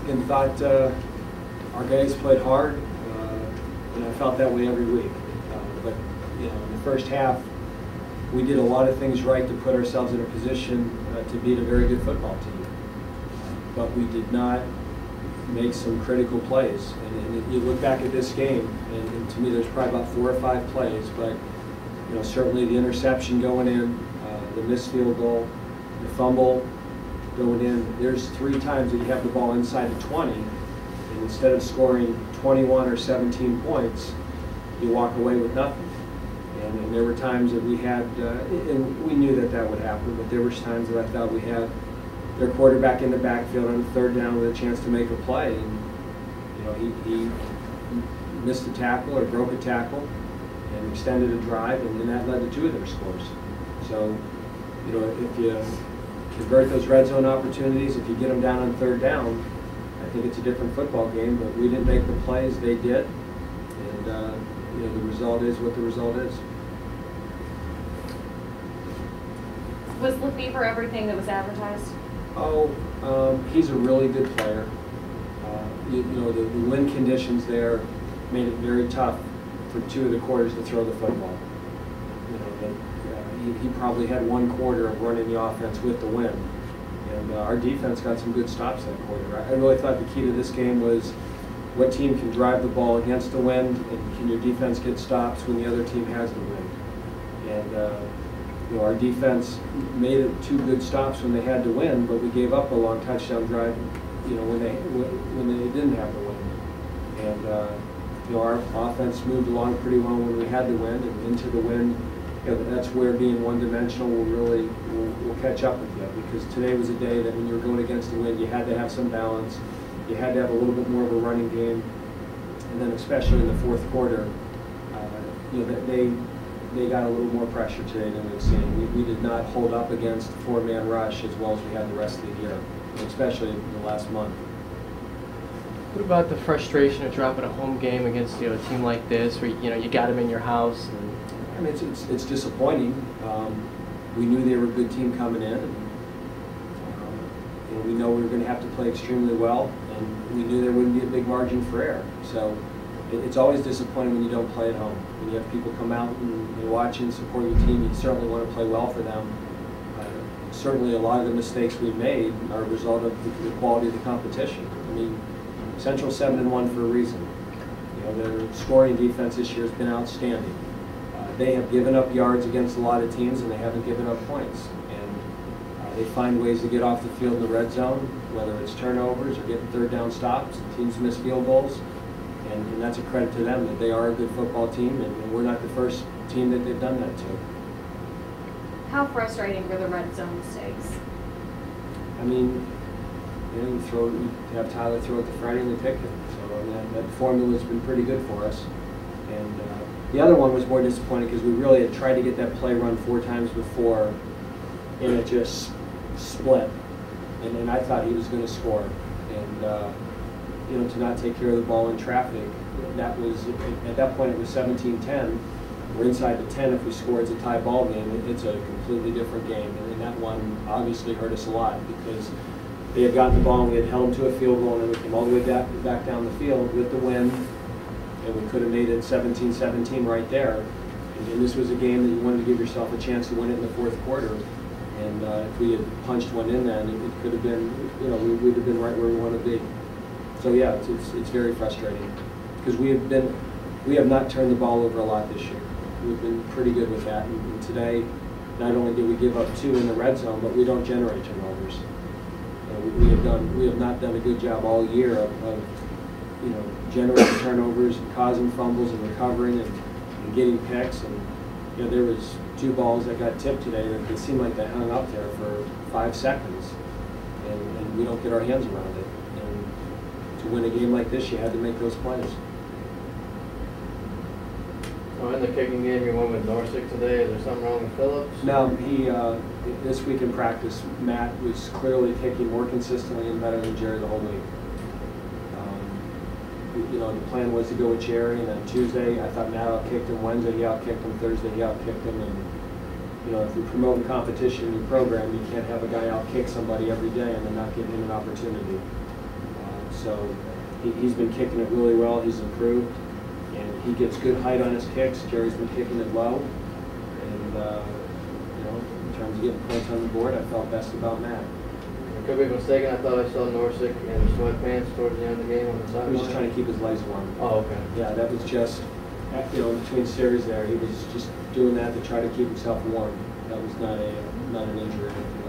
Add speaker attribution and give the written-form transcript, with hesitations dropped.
Speaker 1: and thought our guys played hard, and I felt that way every week. But you know, in the first half, we did a lot of things right to put ourselves in a position to beat a very good football team. But we did not make some critical plays. And you look back at this game, and to me, there's probably about 4 or 5 plays. But you know, certainly the interception going in, the missed field goal, the fumble going in. There's 3 times that you have the ball inside the 20, and instead of scoring 21 or 17 points, you walk away with nothing. And there were times that we had, and we knew that that would happen, but there were times that I thought we had their quarterback in the backfield on the 3rd down with a chance to make a play. And you know, he missed a tackle or broke a tackle and extended a drive, and that led to 2 of their scores. So, you know, if you convert those red zone opportunities, if you get them down on 3rd down, I think it's a different football game. But we didn't make the plays, they did, and you know, the result is what the result is.
Speaker 2: Was Lefevre everything that was advertised?
Speaker 1: Oh, he's a really good player. You know, the wind conditions there made it very tough for 2 of the quarters to throw the football. You know, he probably had 1 quarter of running the offense with the wind. And our defense got some good stops that quarter. I really thought the key to this game was what team can drive the ball against the wind, and can your defense get stops when the other team has the wind. And you know, our defense made it 2 good stops when they had to win, but we gave up a long touchdown drive, you know, when they didn't have the wind. And you know, our offense moved along pretty well when we had the wind, and into the wind. You know, that's where being one-dimensional will catch up with you, because today was a day that when you were going against the wind, you had to have some balance, you had to have a little bit more of a running game, and then especially in the 4th quarter, you know, they got a little more pressure today than we've seen. We did not hold up against 4-man rush as well as we had the rest of the year, especially in the last month.
Speaker 3: What about the frustration of dropping a home game against, you know, a team like this, where you know you got them in your house? And
Speaker 1: I mean, it's disappointing. We knew they were a good team coming in, and you know, we know we were going to have to play extremely well, and we knew there wouldn't be a big margin for error. So it's always disappointing when you don't play at home. When you have people come out and watch and support your team, you certainly want to play well for them. Certainly a lot of the mistakes we made are a result of the quality of the competition. I mean, Central's 7-1 for a reason. You know, their scoring defense this year has been outstanding. They have given up yards against a lot of teams, and they haven't given up points. And they find ways to get off the field in the red zone, whether it's turnovers or getting 3rd down stops. Teams miss field goals, and that's a credit to them that they are a good football team, and we're not the first team that they've done that to.
Speaker 2: How frustrating were the red zone mistakes?
Speaker 1: I mean, you know, you have Tyler throw it to Friday and we pick it. So I mean, that formula has been pretty good for us. And the other one was more disappointing because we really had tried to get that play run 4 times before, and it just split. And I thought he was going to score. And you know, to not take care of the ball in traffic, that was, at that point it was 17-10. We're inside the 10. If we score, it's a tie ball game. It's a completely different game. And that one obviously hurt us a lot because they had gotten the ball and we had held them to a field goal, and then we came all the way back down the field with the wind, and we could have made it 17-17 right there. And this was a game that you wanted to give yourself a chance to win it in the 4th quarter. And if we had punched one in then, it could have been, you know, we'd have been right where we want to be. So yeah, it's very frustrating because we have not turned the ball over a lot this year. We've been pretty good with that. And today, not only did we give up 2 in the red zone, but we don't generate turnovers. We have not done a good job all year of you know, generating turnovers and causing fumbles and recovering and getting picks. And you know, there was 2 balls that got tipped today that it seemed like they hung up there for 5 seconds, and we don't get our hands around it. And to win a game like this, you had to make those plays.
Speaker 3: Oh, in the kicking game, you won with Norsik today. Is there something wrong with Phillips?
Speaker 1: No, this week in practice, Matt was clearly kicking more consistently and better than Jerry the whole week. You know, the plan was to go with Jerry, and then Tuesday I thought Matt outkicked him. Wednesday he outkicked him. Thursday he outkicked him. And you know, if you're promoting competition in your program, you can't have a guy outkick somebody every day and then not give him an opportunity. So he's been kicking it really well. He's improved, and he gets good height on his kicks. Jerry's been kicking it low, and in terms of getting points on the board, I felt best about Matt.
Speaker 4: I could be mistaken. I thought I saw Norsik in sweatpants towards the end of the game on the
Speaker 1: He
Speaker 4: sideline.
Speaker 1: was just trying to keep his legs warm.
Speaker 4: Oh, okay.
Speaker 1: Yeah, that was just, in between series there, he was just doing that to try to keep himself warm. That was not an injury or anything.